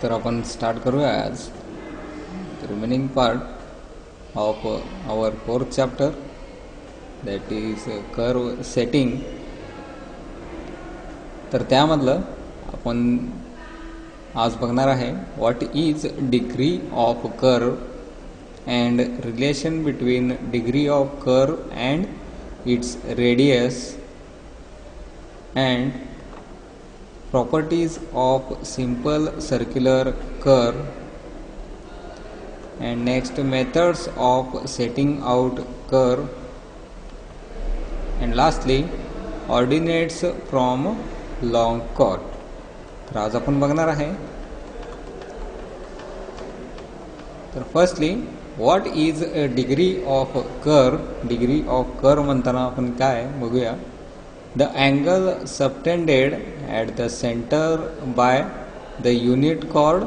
तर आपण स्टार्ट करूया आज the remaining part of our fourth chapter that is curve setting. तर त्यामधलं आपण आज बघणार आहे what is degree of curve and relation between degree of curve and its radius and properties of simple circular curve, and next methods of setting out curve, and lastly ordinates from long chord. तर आज आपण बघणार आहे. तर firstly what is a degree of curve. Degree of curve म्हणताना आपण काय बघूया. The angle subtended at the center by the unit chord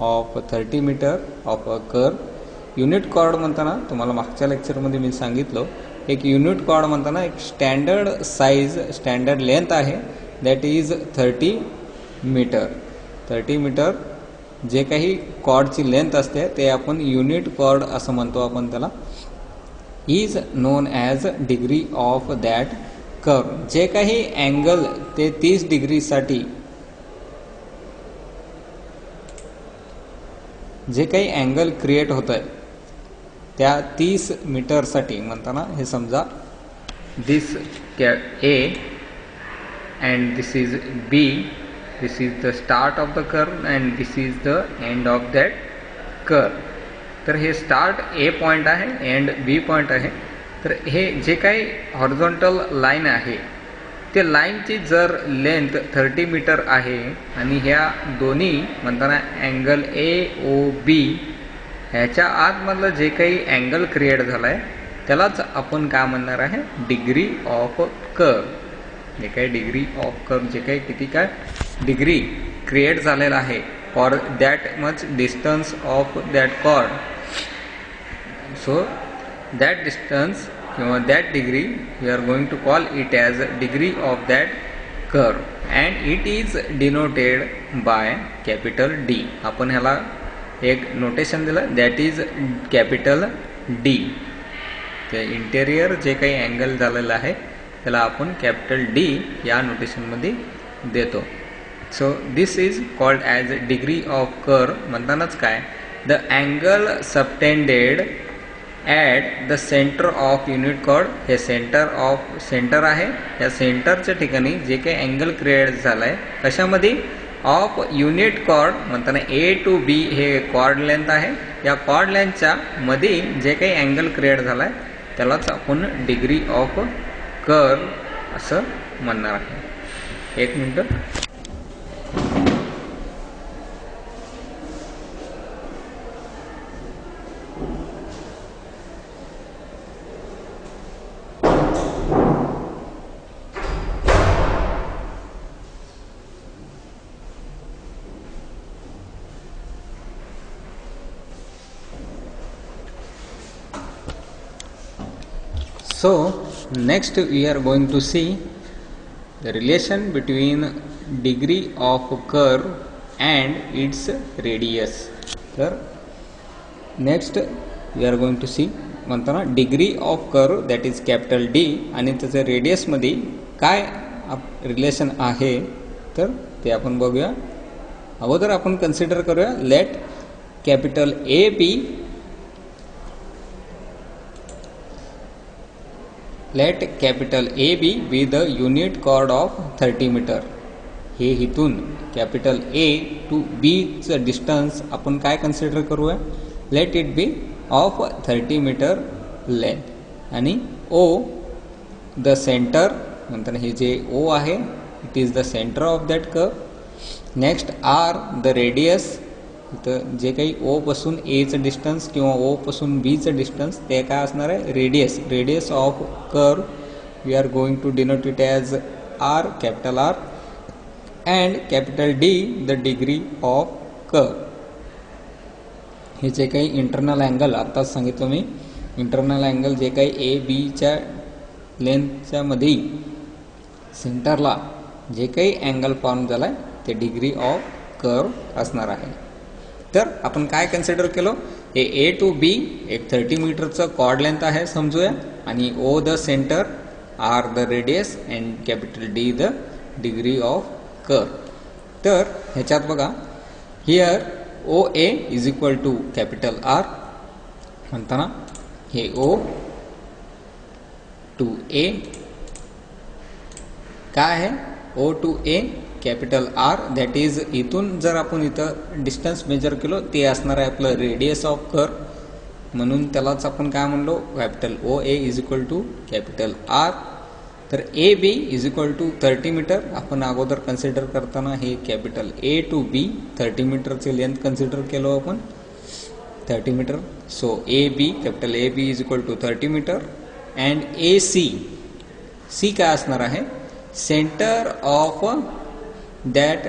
of 30 meter of a curve. Unit chord म्हणताना तुम्हाला मागच्या लेक्चरमध्ये मी सांगितलं एक युनिट कॉर्ड म्हणताना एक स्टँडर्ड साईज स्टँडर्ड लेंथ आहे दॅट इज 30 मीटर. 30 मीटर जे काही कॉर्डची लेंथ असते ते आपण युनिट कॉर्ड असं म्हणतो आपण त्याला. Is non as degree of that curve. जे काही अँगल ते 30 डिग्रीसाठी जे काही अँगल क्रिएट होत आहे त्या 30 मीटरसाठी म्हणताना हे समजा this A and this is B. This is the start of the curve and this is the end of that curve. तर हे स्टार्ट ए पॉईंट आहे एंड बी पॉईंट आहे. तर हे जे काही हॉरिझॉन्टल लाईन आहे ते लाईनची जर लेंथ 30 मीटर आहे आणि ह्या दोन्ही म्हणताना अँगल ए ओ बी ह्याच्या आतमधलं जे काही अँगल क्रिएट झाला आहे त्यालाच आपण काय म्हणणार आहे डिग्री ऑफ कर्व. जे काही डिग्री ऑफ कर्व जे काही किती काय डिग्री क्रिएट झालेला आहे for that much distance of that chord. So that distance किंवा that degree we are going to call it as degree of that curve and it is denoted by capital D. आपण ह्याला एक notation दिलं that is capital D. ते interior जे काही angle झालेलं आहे त्याला आपण कॅपिटल D या नोटेशनमध्ये देतो. So this is called as degree of curve. म्हणतानाच काय the angle subtended at the centre of unit chord. हे सेंटर आहे. या सेंटरच्या ठिकाणी जे काही अँगल क्रिएट झाला आहे कशामध्ये ऑफ युनिट कॉर्ड म्हणताना ए टू बी हे कॉर्ड लेंथ आहे. या कॉर्ड लेंथच्या मध्ये जे काही अँगल क्रिएट झाला आहे त्यालाच आपण डिग्री ऑफ कर्व असं म्हणणार आहे. एक मिनटं. So next we are going to see the relation between degree of curve and its radius. तर next we are going to see म्हणताना degree of curve that is capital D आणि त्याच्या रेडियसमध्ये काय रिलेशन आहे तर ते आपण बघूया. अगोदर आपण कन्सिडर करूया let capital A B. Let capital A B be the unit chord of 30 metre. हे इथून कॅपिटल ए टू बीचं डिस्टन्स आपण काय कन्सिडर करूया let it be of 30 metre length आणि ओ द सेंटर म्हणताना हे जे ओ आहे it is the centre of that curve. Next are the radius. इथं जे काही ओ पासून एचं डिस्टन्स किंवा ओ पासून बीचं डिस्टन्स ते काय असणार आहे radius. Radius of curve we are going to denote it as R capital R and capital D the degree of curve. हे जे काही इंटरनल अँगल आत्ताच सांगितलं मी इंटरनल अँगल जे काही ए बीच्या लेंथच्या मध्ये सेंटरला जे काही अँगल फॉर्म झाला आहे ते डिग्री ऑफ कर्व असणार आहे. तर आपण काय कन्सिडर केलं, हे ए टू बी एक 30 मीटरचं कॉर्ड लेंथ आहे समजूया, आणि O the centre, R the radius and capital D the degree of curve. तर ह्याच्यात बघा, here O A is equal to capital R म्हणताना हे ओ टू ए काय आहे, O to A capital R, that is इथून जर आपण इथं डिस्टन्स मेजर केलो ते असणार आहे आपलं रेडियस ऑफ कर्व, म्हणून त्यालाच आपण काय म्हणलो, capital O A is equal to capital R. तर A B is equal to 30 metre आपण अगोदर कन्सिडर करताना हे कॅपिटल ए टू बी 30 मीटरचे लेंथ कन्सिडर केलो आपण 30 metre. So A B, capital A B is equal to 30 metre. And A C, C काय असणार आहे, centre of that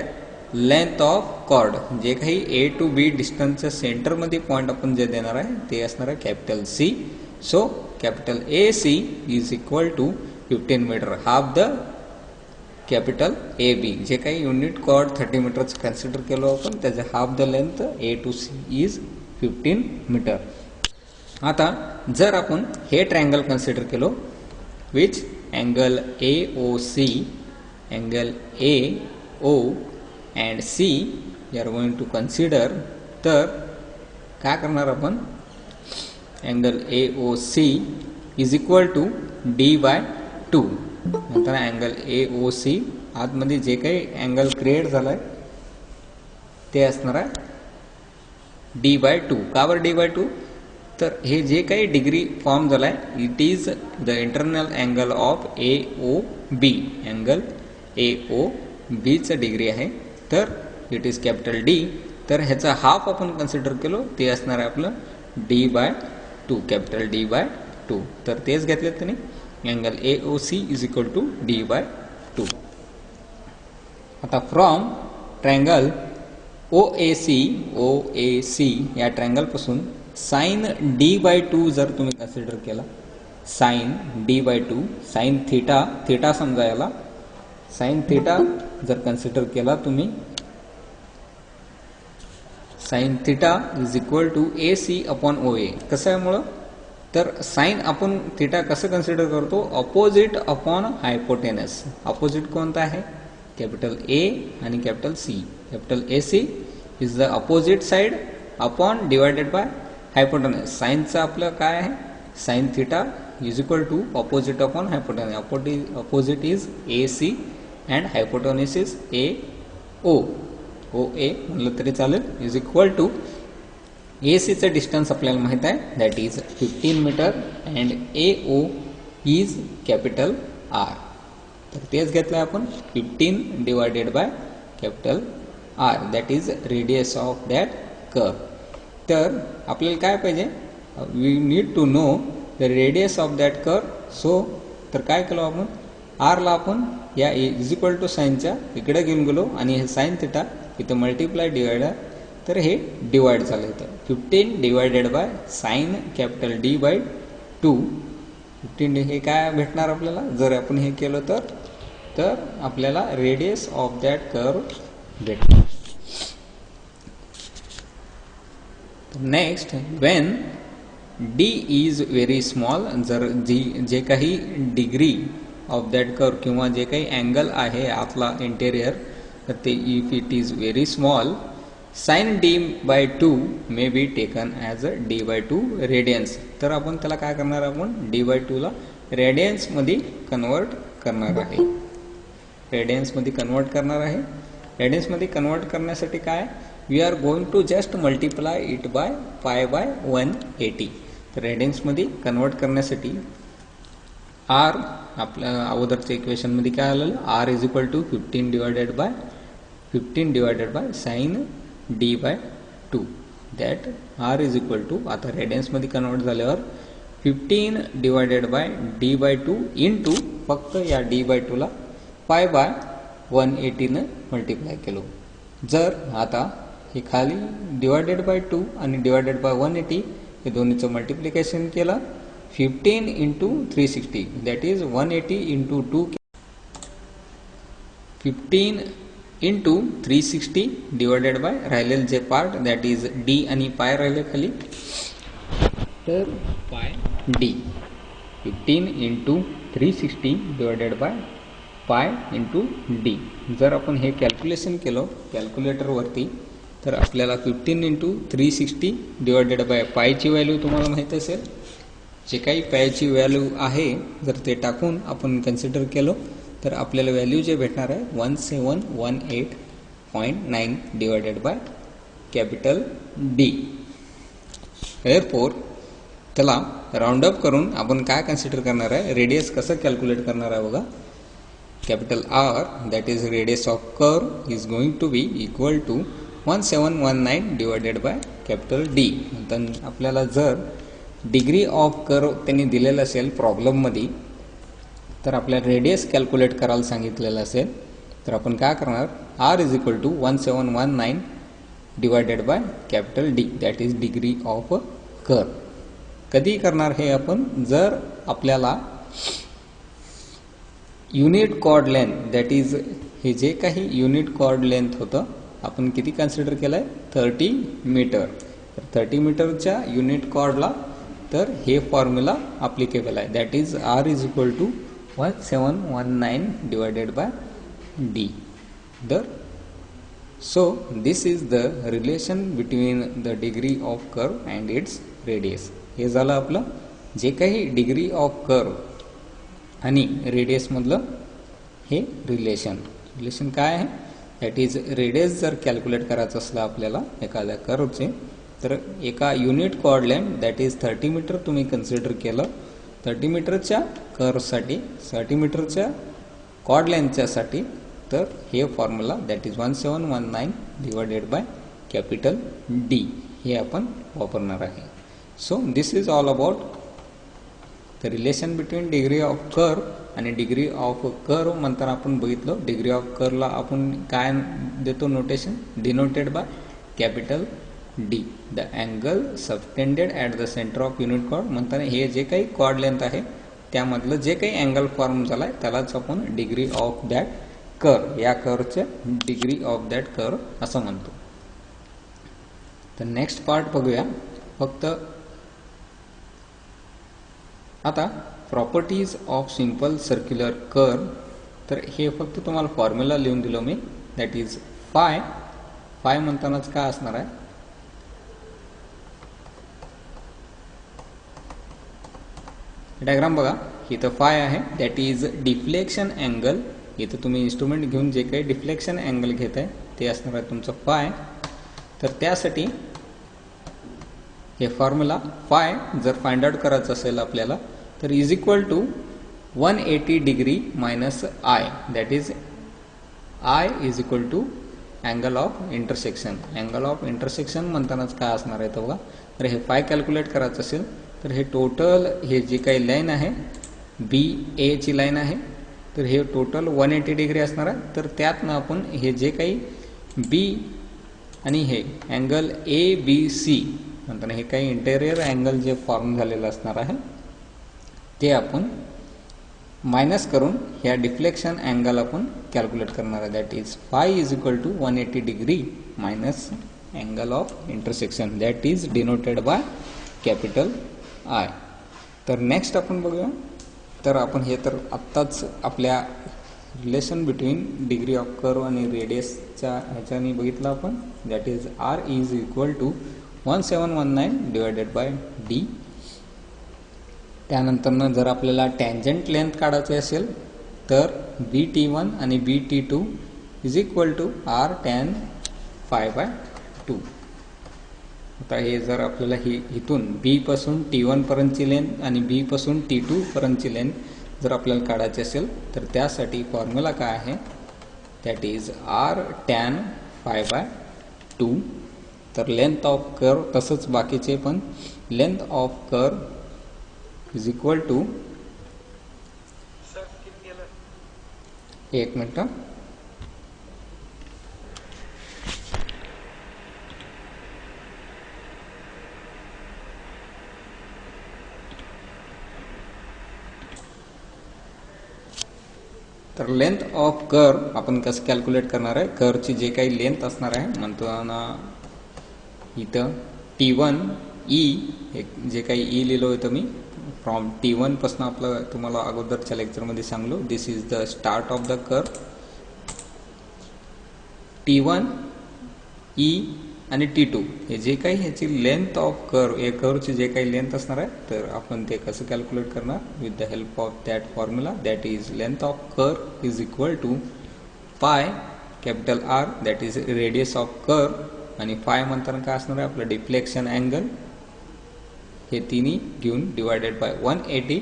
length of chord, जे काही ए टू बी डिस्टन्सच्या सेंटरमध्ये पॉईंट आपण जे देणार आहे ते असणार आहे capital C. So capital A C is equal to 15 metre, half the capital A B, जे काही युनिट कॉर्ड 30 मीटरचं कन्सिडर केलो आपण त्याचे half the length A to C is 15 metre. आता जर आपण हे ट्रायंगल कन्सिडर केलो, which angle A O C, angle A O and C you are going to consider, तर काय करणार आपण, angle A O C is equal to D by 2. नंतर अँगल ए ओ सी आतमध्ये जे काही अँगल क्रिएट झालाय ते असणार आहे डी बाय 2. का बरं डी बाय 2, तर हे जे काही डिग्री फॉर्म झालाय it is the internal angle of A O B, angle A O बीचं डिग्री आहे, तर इट इज कॅपिटल डी. तर ह्याचा हाफ आपण कन्सिडर केलो ते असणार आहे आपलं D by 2, capital D by 2. तर तेच घेतलेत त्यांनी, angle A O C is equal to D by 2. आता from triangle O A C या ट्रायंगलपासून साइन डी बाय 2 जर तुम्ही कन्सिडर केला, sine D by 2, sine theta, theta समजा याला, साइन थिटा जर कन्सिडर केला तुम्ही, sine theta is equal to A C upon O A. कशामुळं, तर साइन आपण थिटा कसं कन्सिडर करतो, अपोजिट अपॉन हायपोटेनस. अपोजिट कोणता आहे, कॅपिटल ए आणि capital C. Capital A C is the opposite side upon divided by hypotenuse. साइनचं आपलं काय आहे, sine theta is equal to opposite upon hypotenuse. Opposite is A C and hypotenuse is A O, O A म्हणलं तरी चालेल, is equal to ए सीचं distance आपल्याला माहीत आहे that is 15 metre and A O is capital R. तर तेच घेतलं आपण 15 divided by capital R, that is radius of that curve. तर आपल्याला काय पाहिजे, we need to know the radius of that curve. So तर काय केलं आपण, आरला आपण या इज इक्वल टू साईनच्या इकडे घेऊन गेलो आणि हे साईन थिटा इथं मल्टिप्लाय डिवाइड, तर हे डिवाइड झालं इथं 15 divided by sine capital D by 2. 15 हे काय भेटणार आपल्याला जर आपण हे केलं तर आपल्याला रेडियस ऑफ दॅट कर्व भेटणार. Next, Wien D is very small, जर जे काही डिग्री ऑफ दॅट कर्व किंवा जे काही अँगल आहे आतला इंटेरियर, तर ते if it is very small, sine D by 2 may be taken as a D by 2 radians. तर आपण त्याला काय करणार, आपण डी बाय 2ला रेडियन्समध्ये कन्वर्ट करणार आहे. रेडियन्समध्ये कन्वर्ट करणार आहे. रेडियन्समध्ये कन्वर्ट करण्यासाठी काय, we are going to just multiply it by pi by 180. तर रेडियन्समध्ये कन्वर्ट करण्यासाठी आर आपल्या अगोदरच्या इक्वेशनमध्ये काय आलेलं, R is equal to 15 divided by sine D by 2, that R is equal to, आता रेडियन्समध्ये कन्वर्ट झाल्यावर 15 divided by D by 2 into फक्त या डी बाय 2ला पाय बाय 180 मल्टिप्लाय केलो. जर आता हे खाली डिवायडेड बाय 2 आणि डिवायडेड बाय 180 हे दोन्हीचं मल्टिप्लिकेशन केलं, 15 into 360 that is 180 into 2, 15 into 360 divided by राहिलेलं जे पार्ट दॅट इज डी आणि पाय राहिले खाली, तर पाय D 15 into 360 divided by pi into D. जर आपण हे कॅल्क्युलेशन केलं कॅल्क्युलेटरवरती तर आपल्याला 15 इंटू 360 डिवायडेड बाय पायची व्हॅल्यू तुम्हाला माहीत असेल, जे काही पायची व्हॅल्यू आहे जर ते टाकून आपण कन्सिडर केलं तर आपल्याला व्हॅल्यू जे भेटणार आहे 1718.9 डिवायडेड बाय कॅपिटल डी. एअरपोर त्याला राऊंड अप करून आपण काय कन्सिडर करणार आहे, रेडियस कसं कॅल्क्युलेट करणार आहे बघा. Capital R that is radius of curve is going to be equal to 1719 divided by capital D. म्हणतात आपल्याला जर डिग्री ऑफ कर्व त्यांनी दिलेलं असेल प्रॉब्लेममध्ये तर आपल्याला रेडियस कॅल्क्युलेट करायला सांगितलेलं असेल तर आपण काय करणार, R is equal to 1719 divided by capital D that is degree of curve. कधी करणार हे आपण, जर आपल्याला unit chord length that is हे जे काही युनिट कॉर्ड लेंथ होतं आपण किती कन्सिडर केलं आहे 30 मीटर. तर 30 मीटरच्या युनिट कॉर्डला तर हे फॉर्म्युला अप्लिकेबल आहे that is R is equal to 1719 divided by D. So this is the relation between the degree of curve and its radius. हे झालं आपलं जे काही डिग्री ऑफ कर्व आणि रेडियस मधलं हे रिलेशन काय आहे, दॅट इज रेडियस जर कॅल्क्युलेट करायचं असलं आपल्याला एखाद्या कर्वचे तर एका unit chord length that is 30 metre तुम्ही कन्सिडर केलं, 30 मीटरच्या कर्वसाठी 30 मीटरच्या कॉर्ड लेंथच्यासाठी तर हे formula that is 1719 divided by capital D हे आपण वापरणार आहे. So this is all about the relation between degree of curve आणि डिग्री ऑफ कर्व. म्हणताना आपण बघितलं डिग्री ऑफ कर्वला आपण काय देतो notation, denoted by capital D the angle subtended at the centre of unit chord. म्हणताना हे जे काही कॉर्ड लेंथ आहे त्यामधलं जे काही अँगल फॉर्म झाला आहे त्यालाच आपण डिग्री ऑफ दॅट कर्व, या कर्वचे डिग्री ऑफ दॅट कर्व असं म्हणतो. तर नेक्स्ट पार्ट बघूया. फक्त आता properties of simple circular curve. तर हे फक्त तुम्हाला फॉर्म्युला लिहून दिलो मी दॅट इज फाय म्हणतानाच काय असणार आहे, डायग्राम बघा इथं फाय आहे दॅट इज डिफ्लेक्शन अँगल. इथं तुम्ही इन्स्ट्रुमेंट घेऊन जे काही डिफ्लेक्शन अँगल घेत आहे ते असणार आहे तुमचं फाय. तर त्यासाठी हे फॉर्म्युला फाय जर फाइंड आउट करायचं असेल आपल्याला तर is equal to 180 degree minus I that is I is equal to angle of intersection. Angle of intersection म्हणतानाच काय असणार आहे तर बघा, तर हे फाय कॅल्क्युलेट करायचं असेल तर हे टोटल हे जे काही लाईन आहे बी एची लाईन आहे तर हे टोटल 180 डिग्री असणार आहे. तर त्यातनं आपण हे जे काही बी आणि हे अँगल ए बी सी म्हणताना हे काही इंटेरियर अँगल जे फॉर्म झालेलं असणार आहे ते आपण मायनस करून ह्या डिफ्लेक्शन अँगल आपण कॅल्क्युलेट करणार आहे that is phi is equal to 180 degree minus angle of intersection that is denoted by capital I. तर नेक्स्ट आपण बघूया. तर आपण हे तर आत्ताच आपल्या relation between degree of curve आणि रेडियसच्या ह्याच्याने बघितलं आपण that is R is equal to 1719 divided by D. त्यानंतर जर आपल्याला टँजंट लेंथ काढायची असेल तर बी टी वन आणि B T two is equal to R tan phi by two. आता हे जर आपल्याला ही इथून बी पासून T1 पर्यंतची लेंथ आणि बी पासून T2 पर्यंतची लेंथ जर आपल्याला काढायची असेल तर त्यासाठी फॉर्म्युला काय आहे that is R tan phi by two. तर लेंथ ऑफ कर्व तसंच बाकीचे पण length of curve is equal to, एक मिनिट, तर लेंथ ऑफ कर्व आपण कसं कॅल्क्युलेट करणार आहे, कर्वची जे काही लेंथ असणार आहे म्हणतो ना इथं T1 E हे जे काही E लिहिलं होतं मी फ्रॉम T1 पासून आपलं तुम्हाला अगोदरच्या लेक्चरमध्ये सांगलो. This is the start of the curve. T1 E आणि T2 हे जे काही ह्याची लेंथ ऑफ कर्व, या कर्वची जे काही लेंथ असणार आहे तर आपण ते कसं कॅल्क्युलेट करणार with the help of that formula, that is length of curve is equal to pi capital R that is radius of curve आणि फाय म्हणताना काय असणार आहे आपलं डिफ्लेक्शन अँगल, हे तिन्ही घेऊन divided by 180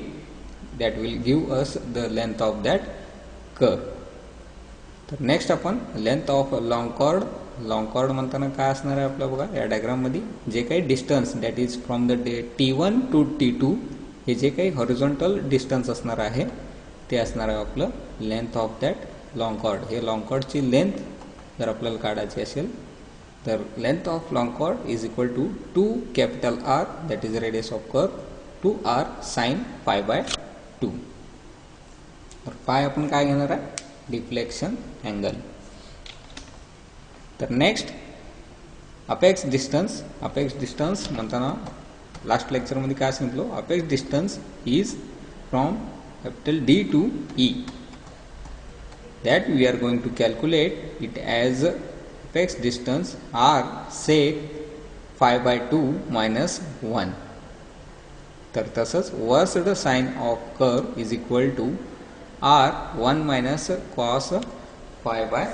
that will give us the length of that curve. तर नेक्स्ट आपण length of long chord. Long chord म्हणताना काय असणार आहे आपलं बघा या डायग्राममध्ये जे काही distance that is from the T1 to T2 हे जे काही हॉरिझॉन्टल डिस्टन्स असणार आहे ते असणार आहे आपलं length of that long chord. हे लॉंग कॉर्डची लेंथ जर आपल्याला काढायची असेल तर length of long chord is equal to 2 capital R that is radius of curve 2R sine pi by 2. तर पाय आपण काय घेणार आहे डिफ्लेक्शन अँगल. तर next apex distance. Apex distance म्हणताना लास्ट लेक्चरमध्ये काय सांगितलं, apex distance is from capital D to E. That we are going to calculate it as apex distance R sec 5 by 2 minus 1. तर तसंच worst sine of curve is equal to R 1 minus cos 5 by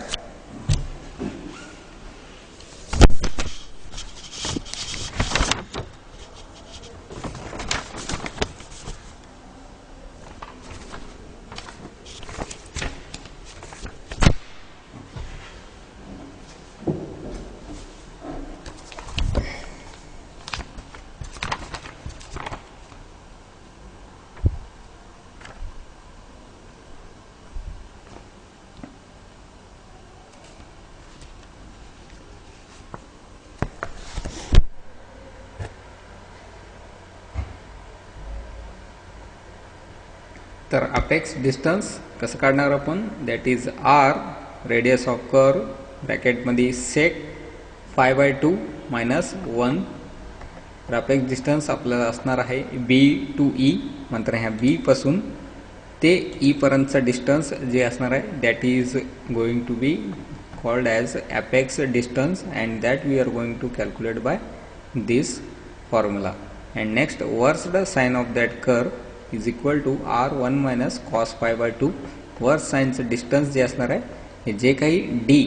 तर apex distance कसं काढणार आपण, that is R radius of curve ब्रॅकेटमध्ये sec 5 by 2 minus 1. तर apex distance आपल्याला असणार आहे B टू E. नंतर ह्या B पासून ते E पर्यंतचा डिस्टन्स जे असणार आहे that is going to be called as apex distance and that we are going to calculate by this formula. And next versed sine of that curve is equal to R1 minus cos 5 by 2. Versed साइनचं distance जे असणार आहे हे जे काही D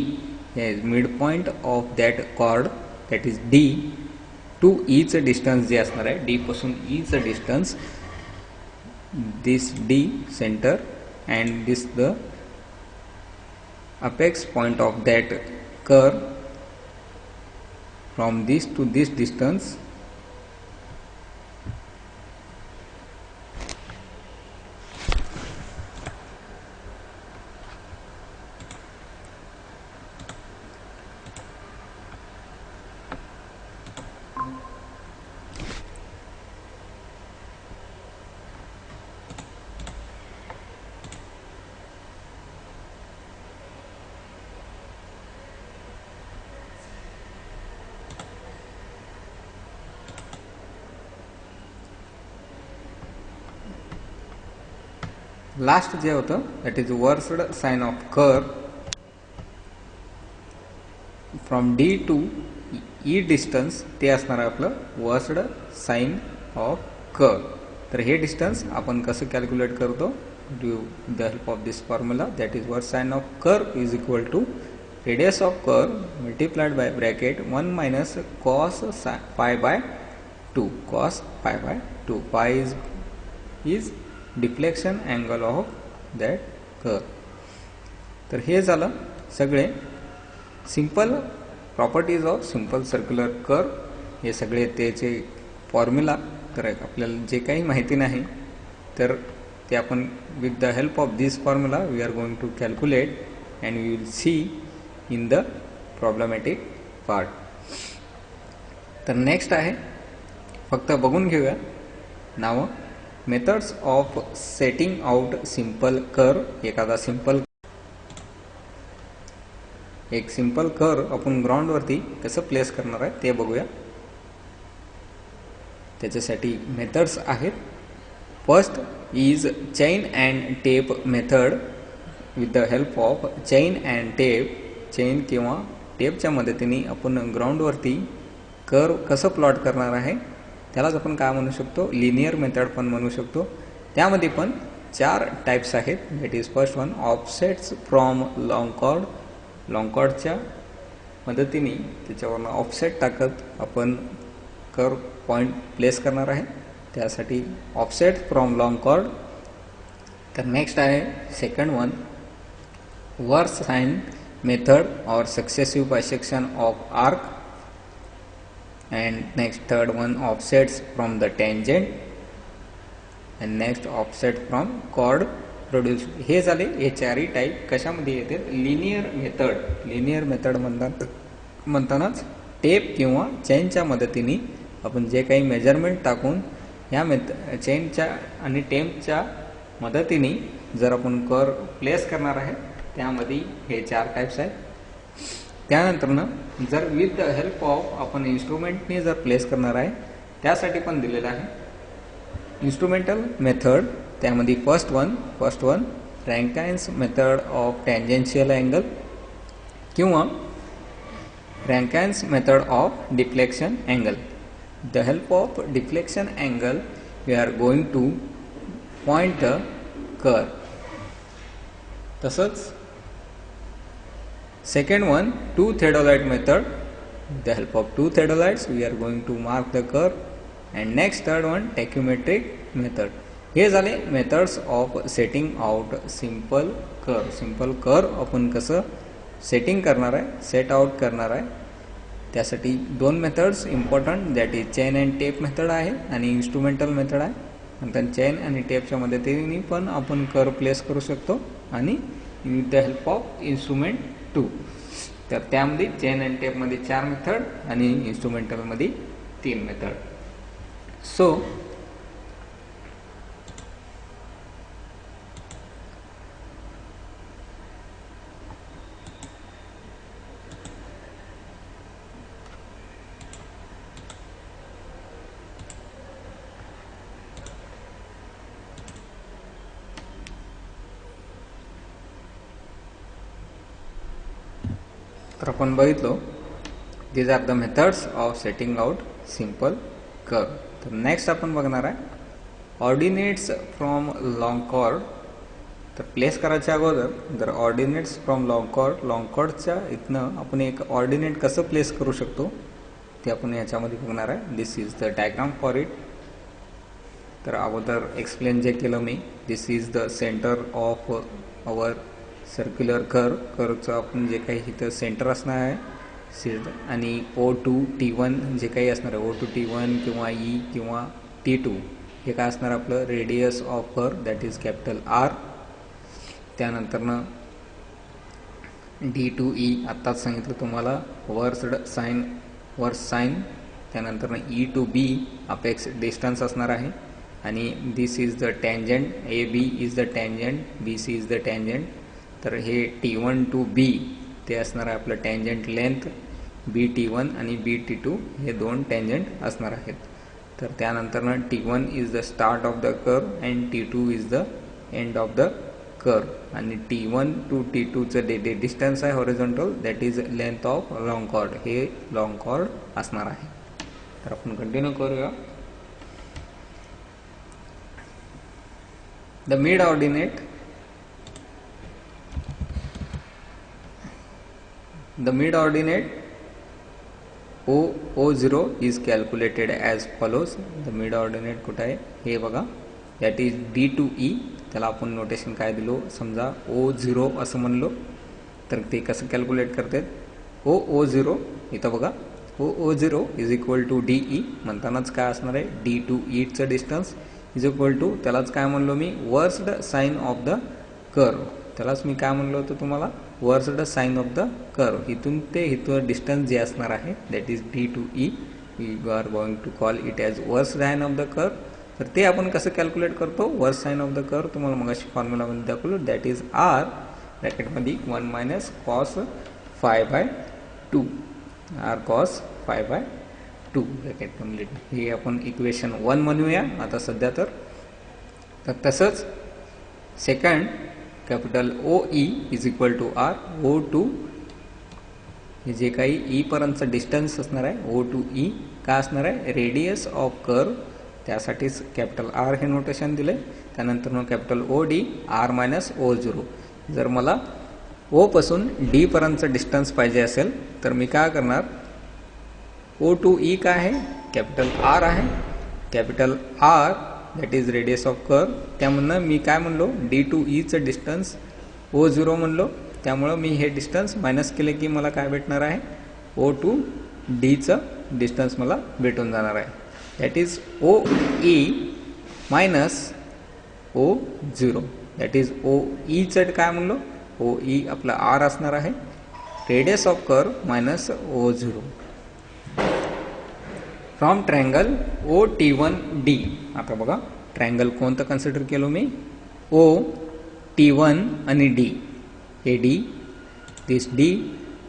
हे mid point of that chord that is D to Eचं distance जे असणार आहे D पासून Eचं distance this D centre and this the apex point of that curve from this to this distance last जे होतं that is versed sine of curve from D to E distance ते असणार आहे आपलं वर्स्ट साइन ऑफ कर्व. तर हे distance आपण कसं कॅल्क्युलेट करतो due the help of this formula, that is versed sine of curve is equal to radius of curve multiplied by bracket 1 minus cos 5 by 2. Cos 5 by 2 pi is deflection angle of that curve. तर हे झालं सगळे simple properties of simple circular curve. हे सगळे त्याचे formula. तर आपल्याला जे काही माहिती नाही तर ते आपण with the help of this formula we are going to calculate and we will see in the problematic part. तर नेक्स्ट आहे फक्त बघून घेऊया नावं methods of setting out simple curve. एखादा सिंपल एक सिंपल कर्व आपण ग्राउंडवरती कसं प्लेस करणार आहे ते बघूया. त्याच्यासाठी मेथड्स आहेत. First is chain and tape method. With the help of chain and tape, chain किंवा टेपच्या मदतीने आपण ग्राउंडवरती कर्व कसं प्लॉट करणार आहे त्यालाच आपण काय म्हणू शकतो, लिनियर मेथड पण म्हणू शकतो. त्यामध्ये पण 4 टाइप्स आहेत. That is first one offsets from long chord. Long कॉर्डच्या मदतीने त्याच्यावरनं ऑफसेट टाकत आपण कर्व पॉईंट प्लेस करणार आहे, त्यासाठी ऑफसेट फ्रॉम लॉंग कॉर्ड. तर नेक्स्ट आहे सेकंड वन वर्स साइन मेथड और successive bisection of arc. and next third one offsets from the tangent and next offset from chord produced. हे झाले हे चारही टाईप कशामध्ये येते, लिनियर मेथड. लिनियर मेथड म्हणतानाच टेप किंवा चेनच्या मदतीने आपण जे काही मेजरमेंट टाकून या चेनच्या आणि टेपच्या मदतीने जर आपण कर्व प्लेस करणार आहे त्यामध्ये हे 4 टाइप्स आहेत. त्यानंतरनं जर विथ द हेल्प ऑफ आपण इन्स्ट्रुमेंटने जर प्लेस करणार आहे त्यासाठी पण दिलेलं आहे इन्स्ट्रुमेंटल मेथड. त्यामध्ये first one Rankine's method of tangential angle किंवा Rankine's method of deflection angle. The help of deflection angle we are going to point the curve. तसंच second one two theodolite method. With the help of 2 theodolites we are going to mark the curve. and next third one tachymetric method. हे झाले methods of setting out simple curve. Simple curve आपण कसं setting करणार आहे, set out करणार आहे, त्यासाठी 2 methods important, that is chain and tape method आहे आणि इन्स्ट्रुमेंटल मेथड आहे. नंतर चेन आणि टेपच्या मदतीने पण आपण कर्व प्लेस करू शकतो आणि with the help of instrument 2. तर त्यामध्ये चेन अँड टेपमध्ये 4 मेथड आणि इन्स्ट्रुमेंटलमध्ये 3 मेथड. सो तर आपण बघितलो these are the methods of setting out simple curve. तर नेक्स्ट आपण बघणार आहे ऑर्डिनेट्स फ्रॉम लॉंग कॉर्ड. तर प्लेस करायच्या अगोदर जर ऑर्डिनेट्स फ्रॉम लॉंग कॉर्डच्या इथनं आपण एक ऑर्डिनेट कसं प्लेस करू शकतो ते आपण याच्यामध्ये बघणार आहे. This is the diagram for it. तर अगोदर एक्सप्लेन जे केलं मी, this is the centre of our circular कर्वचं आपण जे काही इथं सेंटर असणार आहे आणि O2 T1 जे काही असणार आहे O2 T1 किंवा E किंवा T2 हे काय असणार आपलं radius of curve, that is capital R. त्यानंतरनं D2E आत्ताच सांगितलं तुम्हाला वर्स साइन. त्यानंतरनं E to B apex distance असणार आहे आणि this is the tangent, AB is the tangent, BC is the tangent. तर हे T1 to B ते असणार आहे आपलं टँजंट लेंथ. BT1 आणि BT2 हे 2 टँजंट असणार आहेत. तर त्यानंतरनं T1 is the start of the curve and T2 is the end of the curve आणि T1 to T2चं डिस्टन्स आहे horizontal, that is length of long chord. हे लॉंग कॉर्ड असणार आहे. तर आपण कंटिन्यू करूया. The mid ordinate. The mid ordinate O0 is calculated as follows. The mid ordinate कुठं आहे हे बघा, that is D2E. त्याला आपण नोटेशन काय दिलो, समजा O0 असं म्हणलो तर ते कसं कॅल्क्युलेट करतात O0 इथं बघा O0 is equal to DE म्हणतानाच काय असणार आहे D2Eचं डिस्टन्स इज इक्वल टू त्यालाच काय म्हणलो मी versed sine of the curve. त्यालाच मी काय म्हणलो होतं तुम्हाला versed sine of the curve. इथून ते इथं डिस्टन्स जे असणार आहे that is D2E. We are going to call it as versed sine of the curve. तर ते आपण कसं कॅल्क्युलेट करतो versed sine of the curve तुम्हाला मगाशी फॉर्म्युलामध्ये दाखवलं, दॅट इज R ब्रॅकेटमध्ये 1 - cos 5/2 r cos 5/2 bracket complete. हे आपण इक्वेशन 1 म्हणूया आता सध्या. तर तसंच second capital OE is equal to R. O2 हे जे काही E पर्यंतचं डिस्टन्स असणार आहे, O2E का असणार आहे, रेडियस ऑफ कर्व, त्यासाठीच कॅपिटल R हे नोटेशन दिले. त्यानंतर मग capital OD R minus O0. जर मला O पासून D पर्यंतचं डिस्टन्स पाहिजे असेल तर मी काय करणार, O2E काय आहे, कॅपिटल R आहे, capital R that is radius of curve. त्यामुळं मी काय म्हणलो, D2Eचं डिस्टन्स O0 म्हणलो. त्यामुळं मी हे डिस्टन्स मायनस केले की मला काय भेटणार आहे, O2Dचं डिस्टन्स मला भेटून जाणार आहे. That is OE minus O0. That is OEचं काय म्हणलो, OE आपला R असणार आहे, radius of curve minus O0 from triangle OT1D. आता बघा ट्रायंगल कोणतं कन्सिडर केलो मी, O, T1 आणि D. हे D, this D,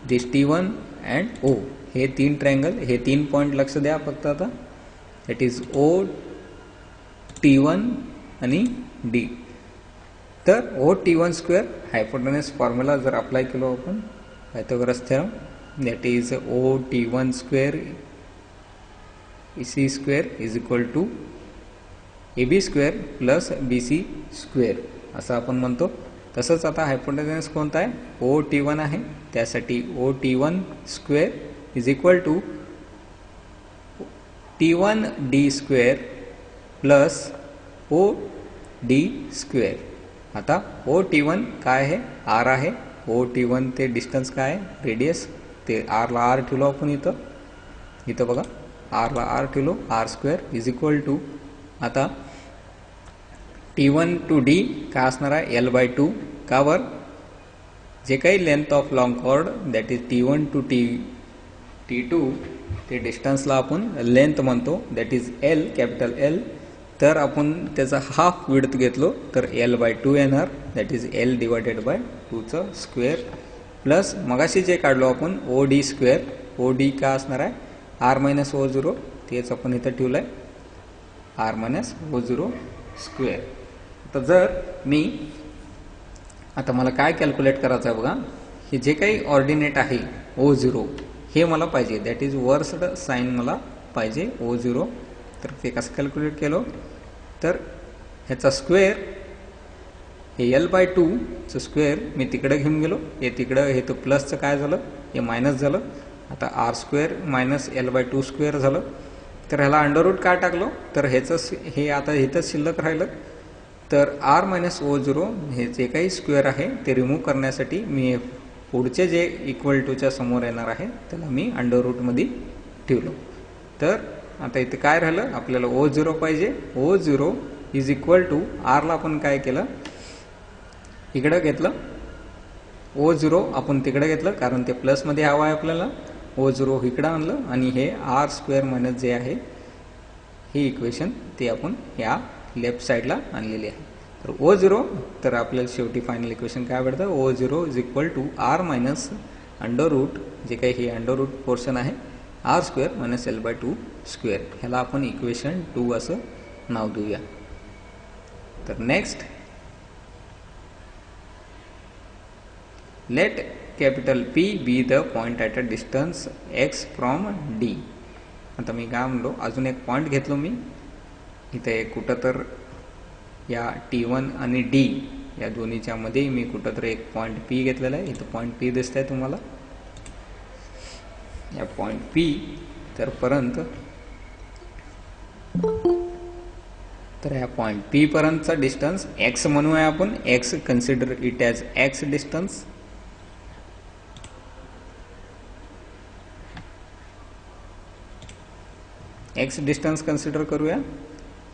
this T1 and O. हे 3 ट्रायंगल, हे 3 पॉईंट लक्ष द्या फक्त आता. दॅट इज O, T1 आणि D. तर OT1 स्क्वेअर हायपोटेनस फॉर्म्युला जर अप्लाय केलो आपण, Pythagoras theorem, that is OT1 square C square is equal to AB square plus BC square असं आपण म्हणतो. तसंच आता हायपोटेनस कोणता आहे, OT1 आहे, त्यासाठी OT1 square is equal to T1D square plus OD square. आता OT1 काय आहे, R आहे, OT1 ते डिस्टन्स काय आहे, रेडियस, ते R ला R ठेवलो आपण इथं बघा, R ला R ठेवलो, R square is equal to, आता T1 टू D काय असणार आहे, L/2. का वर, जे काही length of long chord that is T1 to T2 ते डिस्टन्सला आपण लेंथ म्हणतो, that is L, capital L. तर आपण त्याचा हाफ विड्थ घेतलो तर L/2 येणार, दॅट इज L डिवायडेड बाय 2चं स्क्वेअर प्लस मगाशी जे काढलो आपण OD स्क्वेअर. OD का असणार आहे, R मायनस O0, तेच आपण इथं ठेवलं आहे, R मायनस O0 स्क्वेअर. तर जर मी आता मला काय कॅल्क्युलेट करायचं आहे बघा, हे जे काही ऑर्डिनेट आहे O0 हे मला पाहिजे, दॅट इज वर्स्ट साईन मला पाहिजे O0. तर ते कसं कॅल्क्युलेट केलं, तर ह्याचा स्क्वेअर, हे L/2चं स्क्वेअर मी तिकडे घेऊन गेलो, हे तिकडं, हे तर प्लसचं काय झालं, हे मायनस झालं. आता R स्क्वेअर मायनस L/2 स्क्वेअर झालं. तर ह्याला अंडररूट काय टाकलो, तर ह्याचं हे आता इथंच शिल्लक राहिलं. तर R मायनस O0 हे जे काही स्क्वेअर आहे ते रिमूव्ह करण्यासाठी मी पुढचे जे इक्वल टूच्या समोर येणार आहे त्याला मी अंडररूटमध्ये ठेवलो. तर आता इथे काय राहिलं, आपल्याला O0 पाहिजे. O0 इज इक्वल टू, Rला आपण काय केलं, इकडं घेतलं, O0 आपण तिकडे घेतलं कारण ते प्लसमध्ये हवं आहे आपल्याला. O0 इकडं आणलं आणि हे R स्क्वेअर मायनस जे आहे ही इक्वेशन ते आपण ह्या लेफ्ट साईडला आणलेली आहे. तर O0, तर आपल्याला शेवटी फायनल इक्वेशन काय भेटतं, O0 is equal to R minus under root, जे काही हे अंडररूट पोर्शन आहे, R स्क्वेअर मायनस L/2 स्क्वेअर. ह्याला आपण इक्वेशन 2 असं नाव देऊया. तर next, let capital P be the point at a distance x from D. आता मी काय म्हणलो, अजून एक पॉईंट घेतलो मी इथे कुठं, तर या T1 आणि D या दोन्हीच्या मध्ये मी कुठं तर एक पॉईंट P घेतलेला आहे. इथं पॉईंट P दिसत आहे तुम्हाला, या पॉईंट P तर पर्यंत, तर या पॉईंट P पर्यंतचा डिस्टन्स x म्हणूया आपण, x consider it as x distance. x distance consider करूया.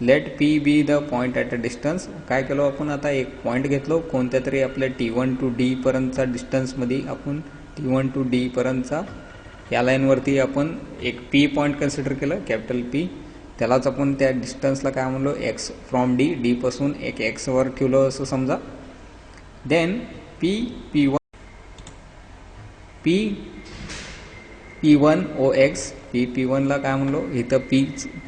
Let P be the point at a distance. काय केलो आपण, आता एक पॉईंट घेतलो कोणत्या तरी आपल्या T1 टू D पर्यंतचा डिस्टन्समध्ये, आपण T1 टू D पर्यंतचा या लाईनवरती आपण एक P पॉईंट कन्सिडर केलं, कॅपिटल P. त्यालाच आपण त्या डिस्टन्सला काय म्हणलो, x फ्रॉम D पासून एक x वर ठेवलं असं समजा. देन P1OX P1ला काय म्हणलो, इथं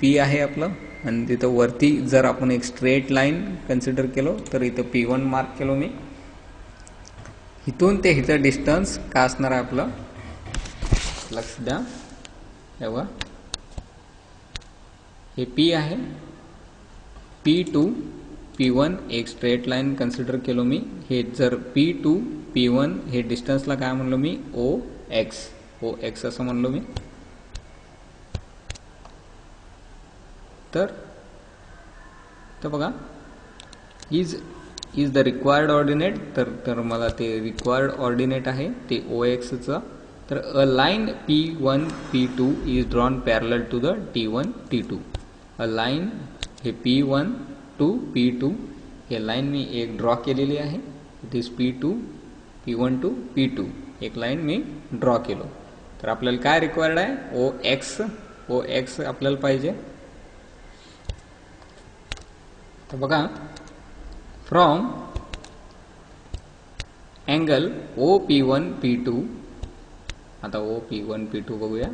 P आहे आपलं, आणि तिथं वरती जर आपण एक स्ट्रेट लाईन कन्सिडर केलो तर इथं P1 मार्क केलो मी. इथून ते इथं डिस्टन्स काय असणार आहे आपलं, लक्ष द्या. बघा हे P आहे, P2 P1 एक स्ट्रेट लाईन कन्सिडर केलो मी. हे जर P2 P1 हे डिस्टन्सला काय म्हणलो मी, OX असं म्हणलो मी. तर बघा इज द रिक्वायर्ड ऑर्डिनेट. तर मला ते रिक्वायर्ड ऑर्डिनेट आहे ते OXचा. तर a line P1 P2 is drawn parallel to the T1 T2. A line हे P1 टू P2 हे लाईन मी एक ड्रॉ केलेली आहे. It is P1 to P2 एक लाईन मी ड्रॉ केलो. तर आपल्याला काय रिक्वायर्ड आहे, OX आपल्याला पाहिजे. तर बघा फ्रॉम अँगल OP1 P2, आता OP1 P2 बघूया.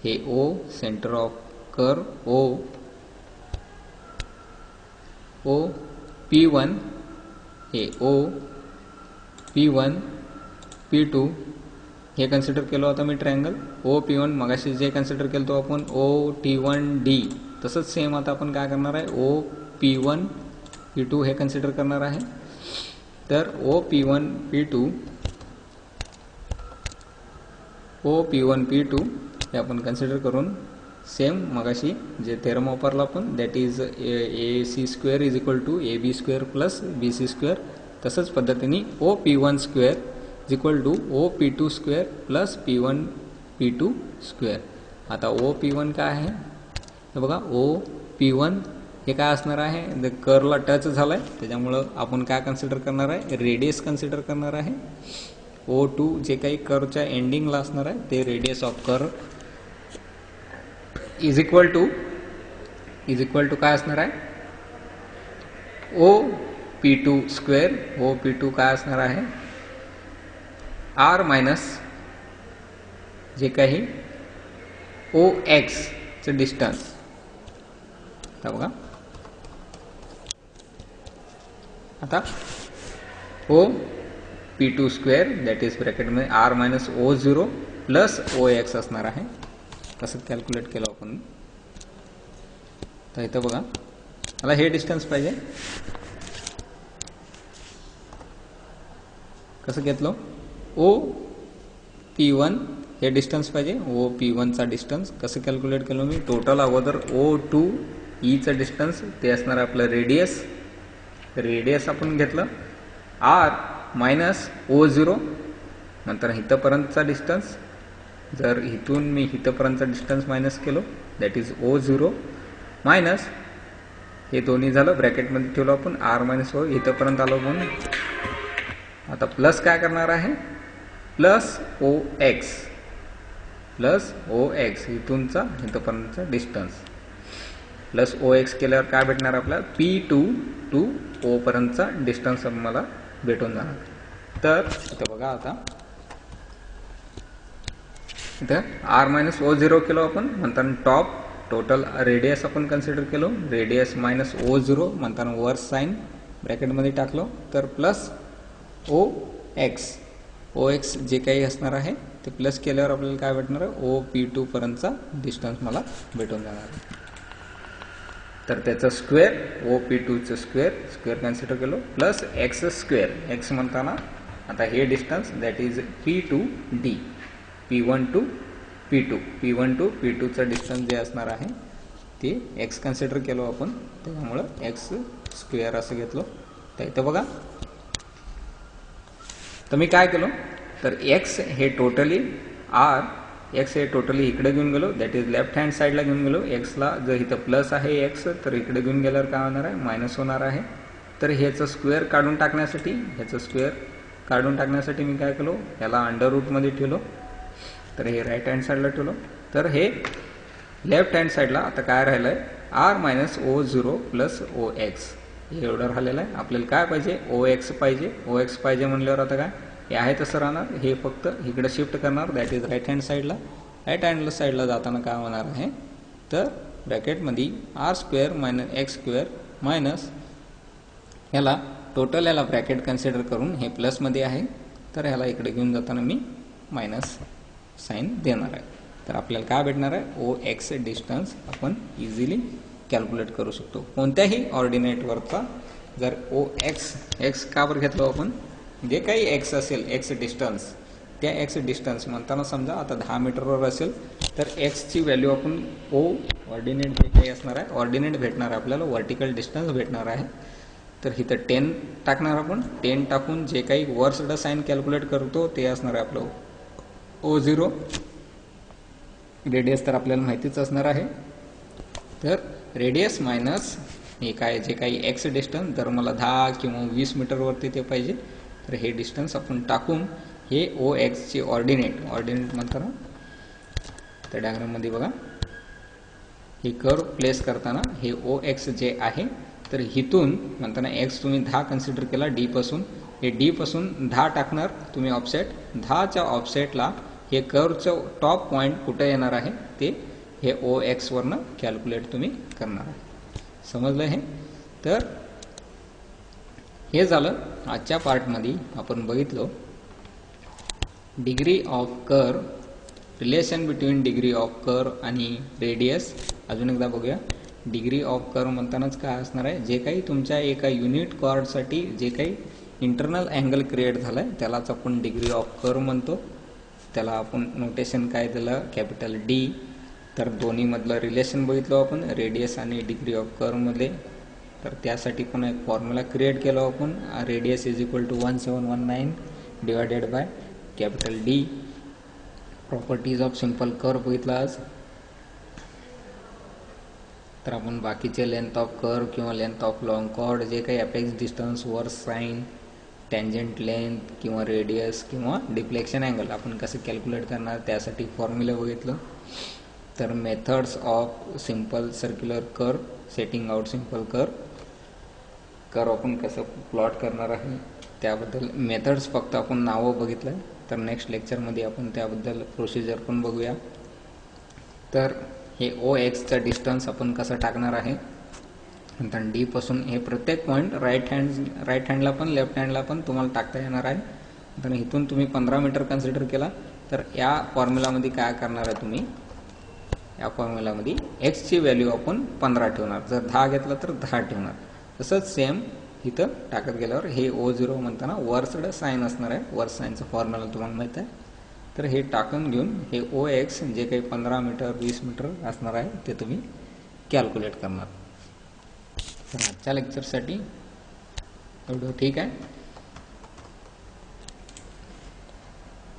हे O centre of curve O P1 हे O P1 P2 हे कन्सिडर केलो आता मी ट्रायंगल OP1. मगाशी जे कन्सिडर केलं तो आपण OT1D, तसंच सेम आता आपण काय करणार आहे, OP1 P2 हे कन्सिडर करणार आहे. तर OP1 P2 हे आपण कन्सिडर करून सेम मगाशी जे थेरम वापरला आपण, that is AC² is equal to AB² plus BC². तसंच पद्धतीने OP1² is equal to OP2² plus P1P2². आता OP1 काय आहे, हे बघा OP1 हे काय असणार आहे, कर्वला टच झालाय त्याच्यामुळं आपण काय कन्सिडर करणार आहे, रेडियस कन्सिडर करणार आहे. O2 जे काही कर्वच्या एंडिंगला असणार आहे ते radius of curve is equal to काय असणार आहे, OP2² OP2 काय असणार आहे, R मायनस जे काही OX चे डिस्टन्स. बघा आता OP2² दॅट इज ब्रॅकेटमध्ये R minus O0 plus OX असणार आहे. कसं कॅल्क्युलेट केलं आपण, तर इथं बघा मला हे डिस्टन्स पाहिजे. कसं घेतलं, OP1 हे डिस्टन्स पाहिजे. OP1 चा डिस्टन्स कसं कॅल्क्युलेट केलं मी, टोटल अगोदर O2E चा डिस्टन्स ते असणार आपलं रेडियस आपण घेतलं R मायनस O0, नंतर इथंपर्यंतचा डिस्टन्स. जर इथून मी इथंपर्यंतचा डिस्टन्स मायनस केलो दॅट इज O0 मायनस हे दोन्ही झालं ब्रॅकेटमध्ये ठेवलं आपण R मायनस O इथंपर्यंत आलो म्हणून. आता प्लस काय करणार आहे, प्लस OX इथूनचा इथंपर्यंतचा डिस्टन्स प्लस OX केल्यावर काय भेटणार आपल्याला, P2 टू O पर्यंतचा डिस्टन्स मला भेटून जाणार. तर इथं बघा आता इथं R मायनस O0 केलो आपण, म्हणताना टॉप टोटल रेडियस आपण कन्सिडर केलो, रेडियस मायनस O0 म्हणताना वर साईन ब्रॅकेटमध्ये टाकलो. तर प्लस OX जे काही असणार आहे ते प्लस केल्यावर आपल्याला काय भेटणार आहे, OP2 पर्यंतचा डिस्टन्स मला भेटून जाणार आहे. तर त्याचं स्क्वेअर OP2चं स्क्वेअर कन्सिडर केलो प्लस X² X म्हणताना आता हे distance that is P2D P1 to P2चं डिस्टन्स जे असणार आहे ते X कन्सिडर केलो आपण, त्यामुळं X² असं घेतलो. तर इथं बघा तर मी काय केलो, तर X हे टोटली इकडे घेऊन गेलो, दॅट इज लेफ्ट हँड साईडला घेऊन गेलो. Xला जर इथं प्लस आहे X तर इकडे घेऊन गेल्यावर काय होणार आहे, मायनस होणार आहे. तर ह्याचं स्क्वेअर काढून टाकण्यासाठी मी काय केलो, याला अंडर रूटमध्ये ठेवलो. तर हे राईट हँड साईडला ठेवलो. तर हे लेफ्ट हँड साईडला आता काय राहिलं आहे, R minus O0 plus OX हे एवढं राहिलेलं आहे. आपल्याला काय पाहिजे, OX पाहिजे म्हणल्यावर आता काय हे आहे तसं राहणार, हे फक्त इकडे शिफ्ट करणार, दॅट इज राईट हँड साईडला. राईट हँड साईडला जाताना काय होणार आहे, तर ब्रॅकेटमध्ये r² मायनस x² मायनस ह्याला टोटल याला ब्रॅकेट कन्सिडर करून हे प्लसमध्ये आहे, तर ह्याला इकडे घेऊन जाताना मी मायनस साईन देणार आहे. तर आपल्याला काय भेटणार आहे, OX डिस्टन्स आपण इझिली कॅल्क्युलेट करू शकतो कोणत्याही ऑर्डिनेटवरचा. जर एक्स का बरं घेतलो आपण, जे काही एक्स असेल, एक्स डिस्टन्स, त्या एक्स डिस्टन्स म्हणताना समजा आता 10 मीटरवर असेल तर एक्सची व्हॅल्यू आपण ऑर्डिनेट जे काही असणार आहे, ऑर्डिनेट भेटणार आहे आपल्याला, व्हर्टिकल डिस्टन्स भेटणार आहे. तर इथं 10 टाकणार आपण, 10 टाकून जे काही वरसुद्धा साईन कॅल्क्युलेट करतो ते असणार आहे आपलं O0. रेडियस तर आपल्याला माहितीच असणार आहे. तर रेडियस मायनस हे काय, जे काही एक्स डिस्टन्स, जर मला 10 किंवा 20 मीटरवरती ते पाहिजे तर हे डिस्टन्स आपण टाकून हे OXची ऑर्डिनेट म्हणताना त्या डायग्राममध्ये बघा, हे कर्व प्लेस करताना हे OX जे आहे, तर इथून म्हणताना एक्स तुम्ही 10 कन्सिडर केला डी पासून, हे डी पासून 10 टाकणार तुम्ही ऑफसेट, 10च्या ऑफसेटला हे कर्वचं टॉप पॉईंट कुठे येणार आहे ते हे OX वरनं कॅल्क्युलेट तुम्ही करणार आहे. समजलं हे? तर हे झालं आजच्या पार्टमध्ये आपण बघितलं degree of curve, relation between degree of curve आणि रेडियस. अजून एकदा बघूया. डिग्री ऑफ कर्व म्हणतानाच काय असणार आहे, जे काही तुमच्या एका युनिट कॉर्डसाठी जे काही इंटरनल अँगल क्रिएट झाला आहे त्यालाच आपण डिग्री ऑफ कर्व म्हणतो. त्याला आपण नोटेशन काय दिलं, कॅपिटल D. तर दोन्हीमधलं रिलेशन बघितलं आपण, रेडियस आणि डिग्री ऑफ कर्वमध्ये. तर त्यासाठी पण एक फॉर्म्युला क्रिएट केला आपण, radius is equal to 1719 divided by capital D. Properties of simple curve बघितला आज. तर आपण बाकीचे लेंथ ऑफ कर्व किंवा लेंथ ऑफ लॉंग कॉर्ड, जे काही apex distance, versed sine, tangent length किंवा रेडियस किंवा डिफ्लेक्शन अँगल आपण कसं कॅल्क्युलेट करणार त्यासाठी फॉर्म्युला बघितलं. तर methods of simple circular curve, setting out simple curve आपण कसं प्लॉट करणार आहे त्याबद्दल मेथड्स फक्त आपण नावं बघितलं. तर नेक्स्ट लेक्चरमध्ये आपण त्याबद्दल प्रोसिजर पण बघूया. तर हे OXचं डिस्टन्स आपण कसं टाकणार आहे, नंतर D पासून हे प्रत्येक पॉईंट राईट हँडला पण लेफ्ट हँडला पण तुम्हाला टाकता येणार आहे. तर इथून तुम्ही 15 मीटर कन्सिडर केला तर या फॉर्म्युलामध्ये काय करणार आहे तुम्ही, या फॉर्म्युलामध्ये एक्सची व्हॅल्यू आपण 15 ठेवणार, जर 10 घेतला तर 10 ठेवणार. तसंच सेम इथं टाकत गेल्यावर हे O0 म्हणताना वरसड साईन असणार आहे, वर्स साईनचं फॉर्म्युला तुम्हाला माहीत आहे. तर हे टाकून घेऊन हे OX जे काही 15 मीटर 20 मीटर असणार आहे ते तुम्ही कॅल्क्युलेट करणार. तर आजच्या लेक्चरसाठी एवढं ठीक आहे.